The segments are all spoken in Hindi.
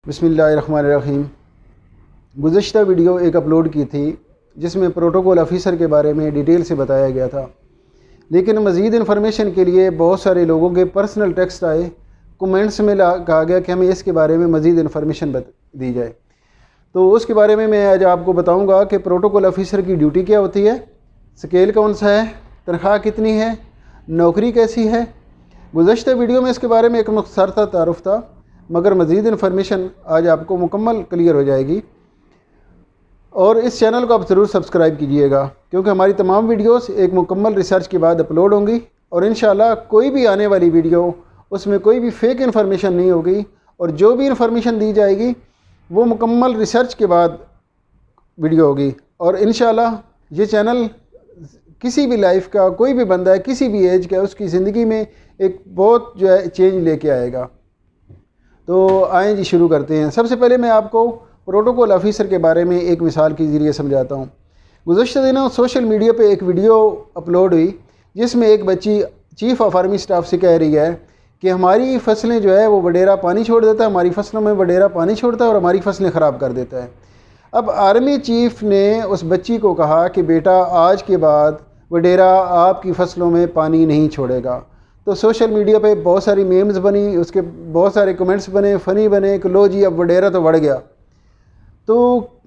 बिस्मिल्लाहिर्रहमानिर्रहीम। गुज़श्ता वीडियो एक अपलोड की थी जिसमें प्रोटोकॉल ऑफ़िसर के बारे में डिटेल से बताया गया था, लेकिन मज़ीद इन्फॉर्मेशन के लिए बहुत सारे लोगों के पर्सनल टेक्स्ट आए। कमेंट्स में कहा गया कि हमें इसके बारे में मज़ीद इन्फॉर्मेशन दी जाए। तो उसके बारे में मैं आज आपको बताऊंगा कि प्रोटोकॉल ऑफ़िसर की ड्यूटी क्या होती है, स्केल कौन सा है, तनख्वाह कितनी है, नौकरी कैसी है। गुज़श्ता वीडियो में इसके बारे में एक मुख्तसर सा तारुफ था, मगर मज़ीद इन्फॉर्मेशन आज आपको मुकम्मल क्लियर हो जाएगी। और इस चैनल को आप ज़रूर सब्सक्राइब कीजिएगा, क्योंकि हमारी तमाम वीडियोस एक मुकम्मल रिसर्च के बाद अपलोड होंगी और इंशाल्लाह कोई भी आने वाली वीडियो उसमें कोई भी फेक इन्फॉर्मेशन नहीं होगी, और जो भी इन्फॉर्मेशन दी जाएगी वो मुकम्मल रिसर्च के बाद वीडियो होगी। और इंशाल्लाह ये चैनल किसी भी लाइफ का, कोई भी बंदा है किसी भी एज का, उसकी ज़िंदगी में एक बहुत जो है चेंज लेके आएगा। तो आएँ जी, शुरू करते हैं। सबसे पहले मैं आपको प्रोटोकॉल ऑफ़िसर के बारे में एक मिसाल के ज़रिए समझाता हूँ। गुज़श्ता दिनों सोशल मीडिया पे एक वीडियो अपलोड हुई जिसमें एक बच्ची चीफ़ ऑफ आर्मी स्टाफ से कह रही है कि हमारी फसलें जो है वो वडेरा पानी छोड़ देता है, हमारी फसलों में वडेरा पानी छोड़ता है और हमारी फसलें ख़राब कर देता है। अब आर्मी चीफ़ ने उस बच्ची को कहा कि बेटा, आज के बाद वडेरा आपकी फसलों में पानी नहीं छोड़ेगा। तो सोशल मीडिया पे बहुत सारी मीम्स बनी, उसके बहुत सारे कमेंट्स बने, फ़नी बने कि लो जी अब वडेरा तो बढ़ गया। तो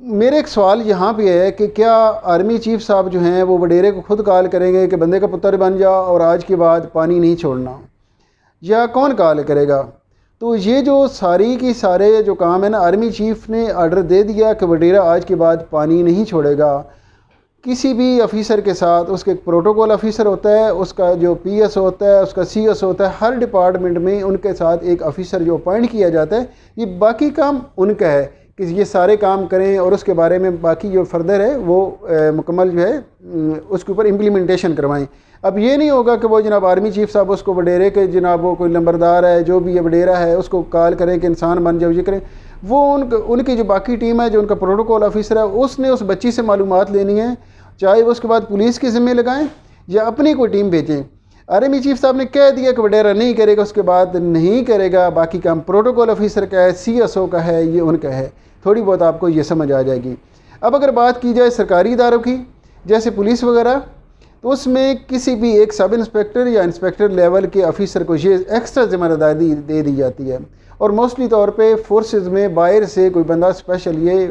मेरे एक सवाल यहाँ पे है कि क्या आर्मी चीफ साहब जो हैं वो वडेरे को खुद कॉल करेंगे कि बंदे का पुत्र बन जा और आज के बाद पानी नहीं छोड़ना, या कौन कॉल करेगा? तो ये जो सारी की सारे जो काम है ना, आर्मी चीफ ने ऑर्डर दे दिया कि वडेरा आज के बाद पानी नहीं छोड़ेगा। किसी भी ऑफ़िसर के साथ उसके एक प्रोटोकॉल ऑफ़िसर होता है, उसका जो पीएस होता है, उसका सीएस होता है, हर डिपार्टमेंट में उनके साथ एक ऑफ़िसर जो अपॉइंट किया जाता है। ये बाकी काम उनका है कि ये सारे काम करें और उसके बारे में बाकी जो फर्दर है वो मुकम्मल जो है उसके ऊपर इम्प्लीमेंटेशन करवाएं। अब ये नहीं होगा कि वो जनाब आर्मी चीफ साहब उसको वडेरे के जनाब वो कोई नंबरदार है, जो भी ये वडेरा है, उसको कॉल करें कि इंसान बन जाओ, ये करें। वो उनकी जो बाकी टीम है, जो उनका प्रोटोकॉल ऑफ़िसर है, उसने उस बच्ची से मालूमात लेनी है, चाहे वो उसके बाद पुलिस के ज़िम्मे लगाएं या अपनी कोई टीम भेजें। आर्मी चीफ साहब ने कह दिया कि वडेरा नहीं करेगा, उसके बाद नहीं करेगा, बाकी काम प्रोटोकॉल ऑफ़िसर का है, सीएसओ का है, ये उनका है। थोड़ी बहुत आपको ये समझ आ जाएगी। अब अगर बात की जाए सरकारी इदारों की, जैसे पुलिस वगैरह, तो उसमें किसी भी एक सब इंस्पेक्टर या इंस्पेक्टर लेवल के ऑफ़िसर को ये एक्स्ट्रा ज़िम्मेदारी दे दी जाती है। और मोस्टली तौर पे फोर्सेस में बाहर से कोई बंदा स्पेशल ये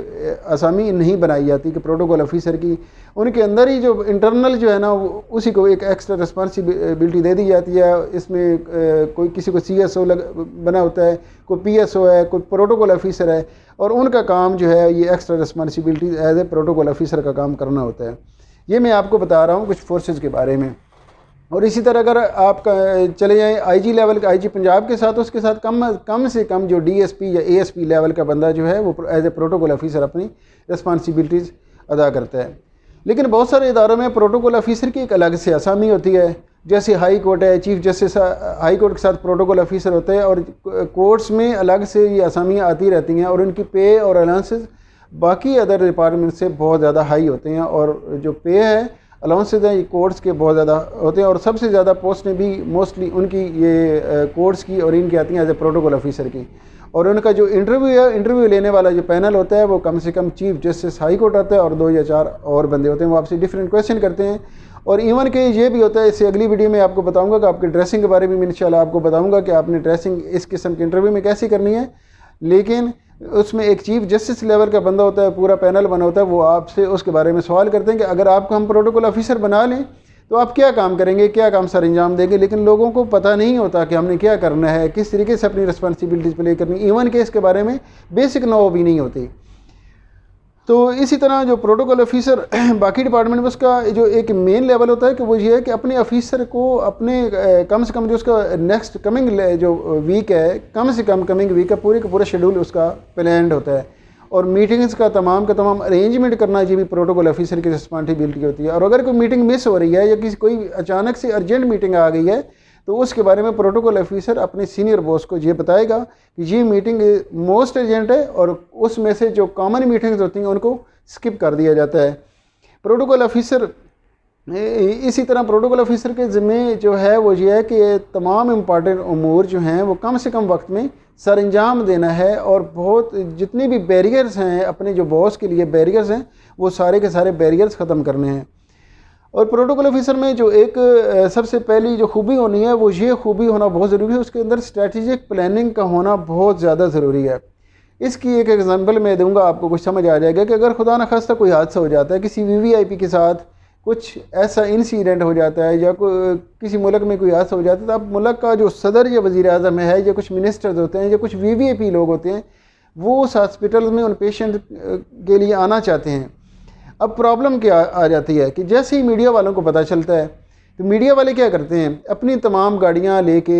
असामी नहीं बनाई जाती कि प्रोटोकॉल ऑफ़िसर की, उनके अंदर ही जो इंटरनल जो है ना उसी को एक एक्स्ट्रा रिस्पॉन्सिबिलिटी दे दी जाती है। इसमें कोई किसी को सीएसओ बना होता है, कोई पीएसओ है, कोई प्रोटोकॉल ऑफ़िसर है, और उनका काम जो है ये extra responsibility as a protocol officer का काम करना होता है। ये मैं आपको बता रहा हूँ कुछ फोर्सेस के बारे में। और इसी तरह अगर आप चले जाएँ आईजी लेवल का, आईजी पंजाब के साथ, उसके साथ कम से कम जो डीएसपी या एएसपी लेवल का बंदा जो है वो एज ए प्रोटोकॉल ऑफ़िसर अपनी रिस्पॉन्सिबिलिटीज़ अदा करता है। लेकिन बहुत सारे इदारों में प्रोटोकॉल ऑफ़िसर की एक अलग से असामी होती है। जैसे हाई कोर्ट है, चीफ जस्टिस हाई कोर्ट के साथ प्रोटोकॉल ऑफ़िसर होते हैं, और कोर्ट्स में अलग से ये असामियाँ आती रहती हैं, और उनकी पे और अलाउंसेस बाकी अदर डिपार्टमेंट से बहुत ज़्यादा हाई होते हैं। और जो पे है, अलाउंसेज हैं, ये कोर्ट्स के बहुत ज़्यादा होते हैं, और सबसे ज़्यादा पोस्टें भी मोस्टली उनकी ये कोर्ट्स की और इनकी आती हैं एज ए प्रोटोकॉल ऑफ़िसर की। और उनका जो इंटरव्यू है, इंटरव्यू लेने वाला जो पैनल होता है वो कम से कम चीफ जस्टिस हाई कोर्ट होता है और 2 या 4 और बंदे होते हैं। वो आपसे डिफरेंट क्वेश्चन करते हैं। और इवन के ये भी होता है, इससे अगली वीडियो में आपको बताऊंगा कि आपके ड्रेसिंग के बारे में इंशाल्लाह आपको बताऊंगा कि आपने ड्रेसिंग इस किस्म के इंटरव्यू में कैसी करनी है। लेकिन उसमें एक चीफ जस्टिस लेवल का बंदा होता है, पूरा पैनल बना होता है, वो आपसे उसके बारे में सवाल करते हैं कि अगर आपको हम प्रोटोकॉल ऑफ़िसर बना लें तो आप क्या काम करेंगे, क्या काम सर अंजाम देंगे। लेकिन लोगों को पता नहीं होता कि हमने क्या करना है, किस तरीके से अपनी रिस्पॉन्सिबिलिटीज़ प्ले करनी, इवन के इसके बारे में बेसिक नॉलेज भी नहीं होती। तो इसी तरह जो प्रोटोकॉल ऑफ़िसर बाकी डिपार्टमेंट में उसका जो एक मेन लेवल होता है कि वो ये है कि अपने ऑफ़िसर को अपने कम से कम जो उसका नेक्स्ट कमिंग जो वीक है, कम से कम कमिंग वीक का पूरा शेड्यूल उसका प्लान्ड होता है, और मीटिंग्स का तमाम अरेंजमेंट करना ये भी प्रोटोकॉल ऑफ़िसर की रिस्पॉन्सिबिलिटी होती है। और अगर कोई मीटिंग मिस हो रही है या किसी कोई अचानक से अर्जेंट मीटिंग आ गई है तो उसके बारे में प्रोटोकॉल ऑफ़िसर अपने सीनियर बॉस को ये बताएगा कि ये मीटिंग मोस्ट अर्जेंट है, और उसमें से जो कॉमन मीटिंग्स होती हैं उनको स्किप कर दिया जाता है। प्रोटोकॉल ऑफ़िसर इसी तरह प्रोटोकॉल ऑफिसर के ज़िम्मे जो है वो ये है कि तमाम इम्पॉर्टेंट उमूर जो हैं वो कम से कम वक्त में सर अंजाम देना है, और बहुत जितने भी बैरियर्स हैं अपने जो बॉस के लिए बैरियर्स हैं वो सारे के सारे बैरियर्स ख़त्म करने हैं। और प्रोटोकॉल ऑफिसर में जो एक सबसे पहली जो खूबी होनी है वो ये खूबी होना बहुत ज़रूरी है, उसके अंदर स्ट्रेटजिक प्लानिंग का होना बहुत ज़्यादा ज़रूरी है। इसकी एक एग्जांपल मैं दूंगा, आपको कुछ समझ आ जाएगा कि अगर खुदा न खास्ता कोई हादसा हो जाता है, किसी वीवीआईपी के साथ कुछ ऐसा इंसिडेंट हो जाता है या किसी मुल्क में कोई हादसा हो जाता है, तो अब मुल्क का जो सदर या वज़ीर आज़म है या कुछ मिनिस्टर्स होते हैं या कुछ वीवीआईपी लोग होते हैं, वो उस हॉस्पिटल में उन पेशेंट के लिए आना चाहते हैं। अब प्रॉब्लम क्या आ जाती है कि जैसे ही मीडिया वालों को पता चलता है तो मीडिया वाले क्या करते हैं, अपनी तमाम गाड़ियाँ लेके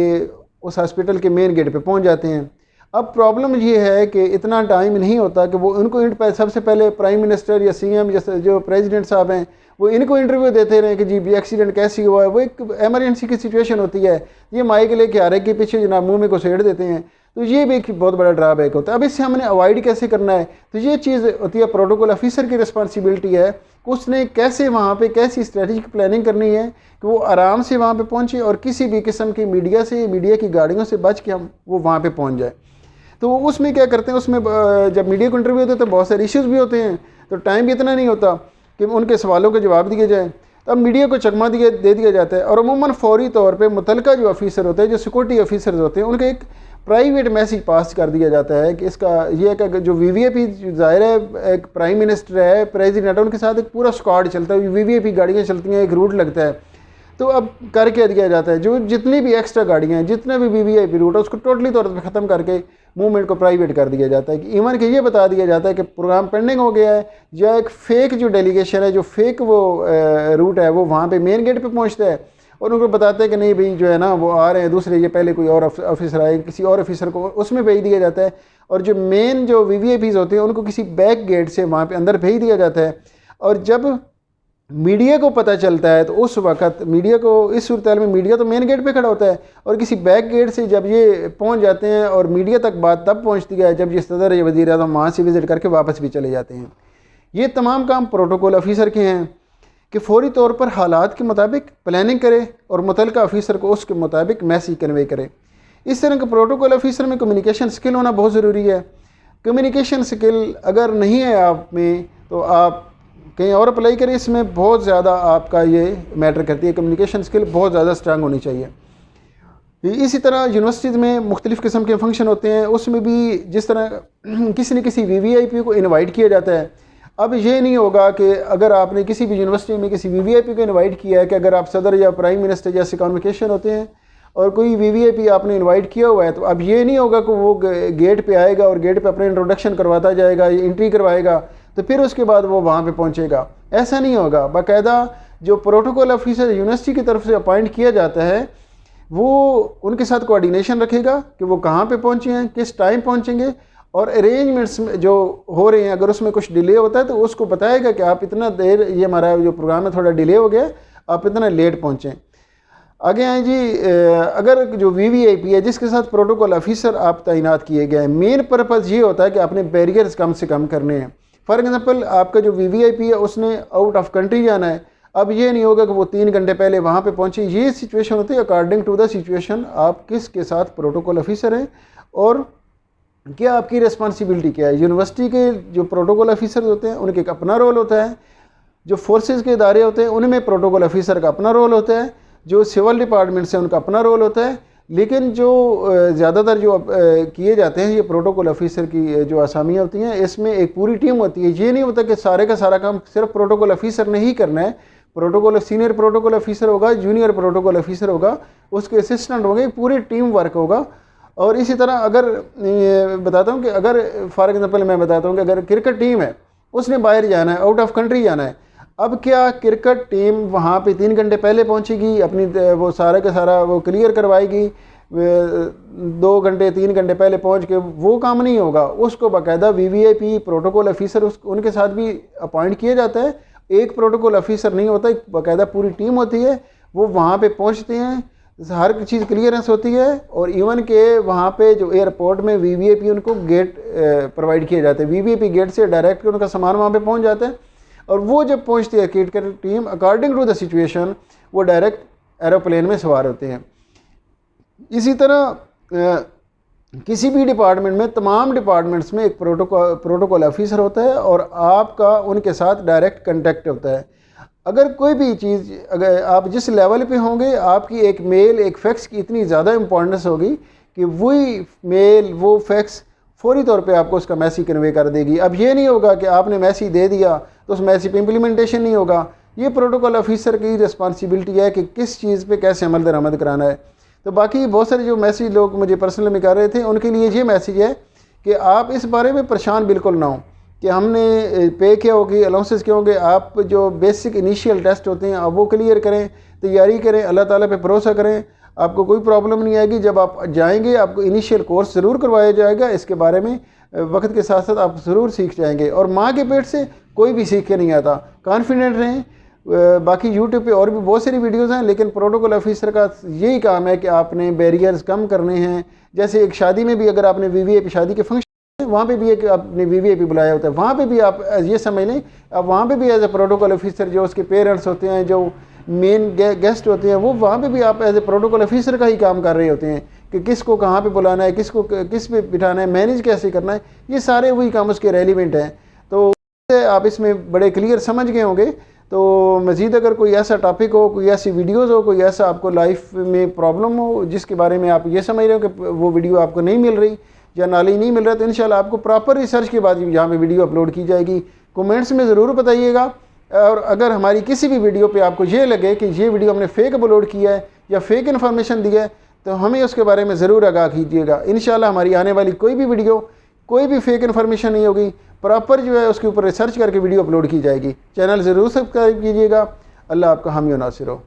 उस हॉस्पिटल के मेन गेट पे पहुंच जाते हैं। अब प्रॉब्लम ये है कि इतना टाइम नहीं होता कि वो उनको सबसे पहले प्राइम मिनिस्टर या सीएम या जो प्रेसिडेंट साहब हैं वो इनको इंटरव्यू देते रहे कि जी भी एक्सीडेंट कैसी हुआ है। वो एक एमरजेंसी की सिचुएशन होती है, ये माइक लेके आ रहे कि पीछे जनाब मुँह में घुसेड़ देते हैं, तो ये भी एक बहुत बड़ा ड्रॉबैक होता है। अब इससे हमने अवॉइड कैसे करना है, तो ये चीज़ होती है प्रोटोकॉल ऑफिसर की रिस्पॉन्सिबिलिटी है कि उसने कैसे वहाँ पे कैसी स्ट्रेटजिक प्लानिंग करनी है कि वो आराम से वहाँ पे पहुँचे और किसी भी किस्म की मीडिया की गाड़ियों से बच के हम वो वहाँ पे पहुँच जाए। तो उसमें क्या करते हैं, उसमें जब मीडिया को इंटरव्यू होते हैं तो बहुत सारे इश्यूज़ भी होते हैं, तो टाइम भी इतना नहीं होता कि उनके सवालों के जवाब दिए जाए। तो अब मीडिया को चकमा दे दिया जाता है और अमूमन फौरी तौर पे मुतलका जो ऑफिसर होते हैं, जो सिक्योरिटी ऑफिसर्स होते हैं, उनके एक प्राइवेट मैसेज पास कर दिया जाता है कि इसका ये कि जो वीवीआईपी ज़ाहिर है एक प्राइम मिनिस्टर है, प्रेसिडेंट है, उनके साथ एक पूरा स्क्वाड चलता है, वीवीआईपी गाड़ियाँ चलती हैं, एक रूट लगता है। तो अब करके दिया जाता है जो जितनी भी एक्स्ट्रा गाड़ियाँ हैं, जितना भी वीवीआईपी रूट है, उसको टोटली तौर पर ख़त्म करके मूवमेंट को प्राइवेट कर दिया जाता है। कि इवन कि ये बता दिया जाता है कि प्रोग्राम पेंडिंग हो गया है, या एक फ़ेक जो डेलीगेशन है, जो फेक वो रूट है, वो वहाँ पे मेन गेट पे पहुँचता है और उनको बताते हैं कि नहीं भाई जो है ना वो आ रहे हैं दूसरे, ये पहले कोई और ऑफिसर आए, किसी और ऑफिसर को उसमें भेज दिया जाता है। और जो मेन जो वीवीआईपीज़ होते हैं उनको किसी बैक गेट से वहाँ पे अंदर भेज दिया जाता है। और जब मीडिया को पता चलता है तो उस वक्त मीडिया को इस सूरत में मीडिया तो मेन गेट पे खड़ा होता है और किसी बैक गेट से जब ये पहुंच जाते हैं और मीडिया तक बात तब पहुंचती है जब ये सदर या वज़ीर आज़म वहाँ से विज़िट करके वापस भी चले जाते हैं। ये तमाम काम प्रोटोकॉल ऑफिसर के हैं कि फौरी तौर पर हालात के मुताबिक प्लानिंग करे और मुतलका ऑफिसर को उसके मुताबिक मैसेज कन्वे करे। इस तरह के प्रोटोकॉल ऑफिसर में कम्युनिकेशन स्किल होना बहुत ज़रूरी है। कम्युनिकेशन स्किल अगर नहीं है आप में तो आप कहीं और अप्लाई करें, इसमें बहुत ज़्यादा आपका ये मैटर करती है। कम्युनिकेशन स्किल बहुत ज़्यादा स्ट्रांग होनी चाहिए। इसी तरह यूनिवर्सिटीज़ में मुख्तलिफ़ किस्म के फंक्शन होते हैं, उसमें भी जिस तरह किसी न किसी वीवीआईपी को इनवाइट किया जाता है। अब ये नहीं होगा कि अगर आपने किसी भी यूनिवर्सिटी में किसी वीवीआईपी को इनवाइट किया है कि अगर आप सदर या प्राइम मिनिस्टर जैसे कॉन्वोकेशन होते हैं और कोई वीवीआईपी आपने इनवाइट किया हुआ है, तो अब ये नहीं होगा कि वो गेट पे आएगा और गेट पे अपना इंट्रोडक्शन करवाता जाएगा या एंट्री करवाएगा तो फिर उसके बाद वो वहाँ पे पहुँचेगा। ऐसा नहीं होगा। बाकायदा जो प्रोटोकॉल ऑफिसर यूनिवर्सिटी की तरफ से अपॉइंट किया जाता है वो उनके साथ कोऑर्डिनेशन रखेगा कि वो कहाँ पे पहुँचे हैं, किस टाइम पहुँचेंगे, और अरेंजमेंट्स जो हो रहे हैं अगर उसमें कुछ डिले होता है तो उसको बताएगा कि आप इतना देर, ये हमारा जो प्रोग्राम है थोड़ा डिले हो गया, आप इतना लेट पहुँचें। आगे आए जी, अगर जो वीवीआईपी है जिसके साथ प्रोटोकॉल ऑफिसर आप तैनात किए गए हैं, मेन पर्पज़ ये होता है कि आपने बैरियर्स कम से कम करने हैं। फॉर एग्जांपल आपका जो वीवीआईपी है उसने आउट ऑफ कंट्री जाना है, अब ये नहीं होगा कि वो 3 घंटे पहले वहाँ पे पहुँचे। ये सिचुएशन होती है अकॉर्डिंग टू द सिचुएशन आप किसके साथ प्रोटोकॉल ऑफिसर हैं और क्या आपकी रिस्पॉन्सिबिलिटी क्या है। यूनिवर्सिटी के जो प्रोटोकॉल ऑफिसर होते हैं उनके एक अपना रोल होता है, जो फोर्सेस के इदारे होते हैं उनमें प्रोटोकॉल ऑफिसर का अपना रोल होता है, जो सिविल डिपार्टमेंट से उनका अपना रोल होता है। लेकिन जो ज़्यादातर जो किए जाते हैं ये प्रोटोकॉल ऑफिसर की जो असामियाँ होती हैं इसमें एक पूरी टीम होती है। ये नहीं होता कि सारे का सारा काम सिर्फ प्रोटोकॉल ऑफिसर ने ही करना है। प्रोटोकॉल सीनियर प्रोटोकॉल ऑफिसर होगा, जूनियर प्रोटोकॉल ऑफिसर होगा, उसके असिस्टेंट होंगे, पूरी टीम वर्क होगा। और इसी तरह अगर बताता हूँ कि अगर फॉर एग्जांपल मैं बताता हूँ कि अगर क्रिकेट टीम है उसने बाहर जाना है, आउट ऑफ कंट्री जाना है, अब क्या क्रिकेट टीम वहाँ पे 3 घंटे पहले पहुँचेगी, अपनी वो सारा का सारा वो क्लियर करवाएगी, 2 घंटे 3 घंटे पहले पहुँच के वो काम नहीं होगा। उसको बाकायदा वीवीआईपी प्रोटोकॉल ऑफिसर उनके साथ भी अपॉइंट किया जाता है। एक प्रोटोकॉल ऑफिसर नहीं होता, एक बाकायदा पूरी टीम होती है, वो वहाँ पे पहुँचते हैं, हर चीज़ क्लियरेंस होती है। और इवन के वहाँ पे जो एयरपोर्ट में वीवीआईपी उनको गेट प्रोवाइड किए जाते हैं, वीवीआईपी गेट से डायरेक्ट उनका सामान वहाँ पे पहुँच जाता है और वो जब पहुंचती है किट कैट team, according to the situation वो डायरेक्ट एरोप्लेन में सवार होते हैं। इसी तरह किसी भी डिपार्टमेंट में, तमाम डिपार्टमेंट्स में एक प्रोटोकॉल ऑफिसर होता है और आपका उनके साथ डायरेक्ट कंटेक्ट होता है। अगर कोई भी चीज़, अगर आप जिस लेवल पे होंगे, आपकी एक मेल एक फैक्स की इतनी ज़्यादा इंपॉर्टेंस होगी कि वही मेल वो फैक्स फौरी तौर पे आपको उसका मैसेज कन्वे कर देगी। अब ये नहीं होगा कि आपने मैसेज दे दिया तो उस मैसेज पे इम्प्लीमेंटेशन नहीं होगा। ये प्रोटोकॉल ऑफिसर की रिस्पॉन्सिबिलिटी है कि किस चीज़ पे कैसे अमल दरामद कराना है। तो बाकी बहुत सारे जो मैसेज लोग मुझे पर्सनल में कर रहे थे, उनके लिए ये मैसेज है कि आप इस बारे में परेशान बिल्कुल ना हो कि हमने पे क्या होगी, अलाउंसेस क्या होंगे। आप जो बेसिक इनिशियल टेस्ट होते हैं आप वो क्लियर करें, तैयारी करें, अल्लाह ताला पे भरोसा करें, आपको कोई प्रॉब्लम नहीं आएगी। जब आप जाएंगे आपको इनिशियल कोर्स ज़रूर करवाया जाएगा, इसके बारे में वक्त के साथ साथ आप ज़रूर सीख जाएंगे। और माँ के पेट से कोई भी सीख के नहीं आता, कॉन्फिडेंट रहें। बाकी यूट्यूब पे और भी बहुत सारी वीडियोज़ हैं, लेकिन प्रोटोकॉल ऑफिसर का यही काम है कि आपने बैरियर्स कम करने हैं। जैसे एक शादी में भी अगर आपने VVIP शादी के फंक्शन, वहाँ पे भी एक आपने VVIP बुलाया होता है, वहाँ पे भी आप ये समझ लें, अब वहाँ पे भी एज ए प्रोटोकॉल ऑफिसर जो उसके पेरेंट्स होते हैं, जो मेन गेस्ट होते हैं, वो वहाँ पे भी आप एज ए प्रोटोकॉल ऑफिसर का ही काम कर रहे होते हैं कि किसको कहाँ पे बुलाना है, किसको किस पे बिठाना है, मैनेज कैसे करना है। ये सारे वही काम उसके रेलिवेंट हैं। तो आप इसमें बड़े क्लियर समझ गए होंगे। तो मज़ीद अगर कोई ऐसा टॉपिक हो, कोई ऐसी वीडियोज़ हो, कोई ऐसा आपको लाइफ में प्रॉब्लम हो जिसके बारे में आप ये समझ रहे हो कि वो वीडियो आपको नहीं मिल रही या नॉलेज नहीं मिल रहा, तो इंशाल्लाह आपको प्रॉपर रिसर्च के बाद यहाँ पे वीडियो अपलोड की जाएगी। कमेंट्स में ज़रूर बताइएगा। और अगर हमारी किसी भी वीडियो पे आपको ये लगे कि ये वीडियो हमने फेक अपलोड किया है या फेक इन्फॉर्मेशन दी है, तो हमें उसके बारे में ज़रूर आगाह कीजिएगा। इंशाल्लाह हमारी आने वाली कोई भी वीडियो कोई भी फेक इन्फॉर्मेशन नहीं होगी, प्रॉपर जो है उसके ऊपर रिसर्च करके वीडियो अपलोड की जाएगी। चैनल ज़रूर सब्सक्राइब कीजिएगा। अल्लाह आपका हामी व नासिर हो।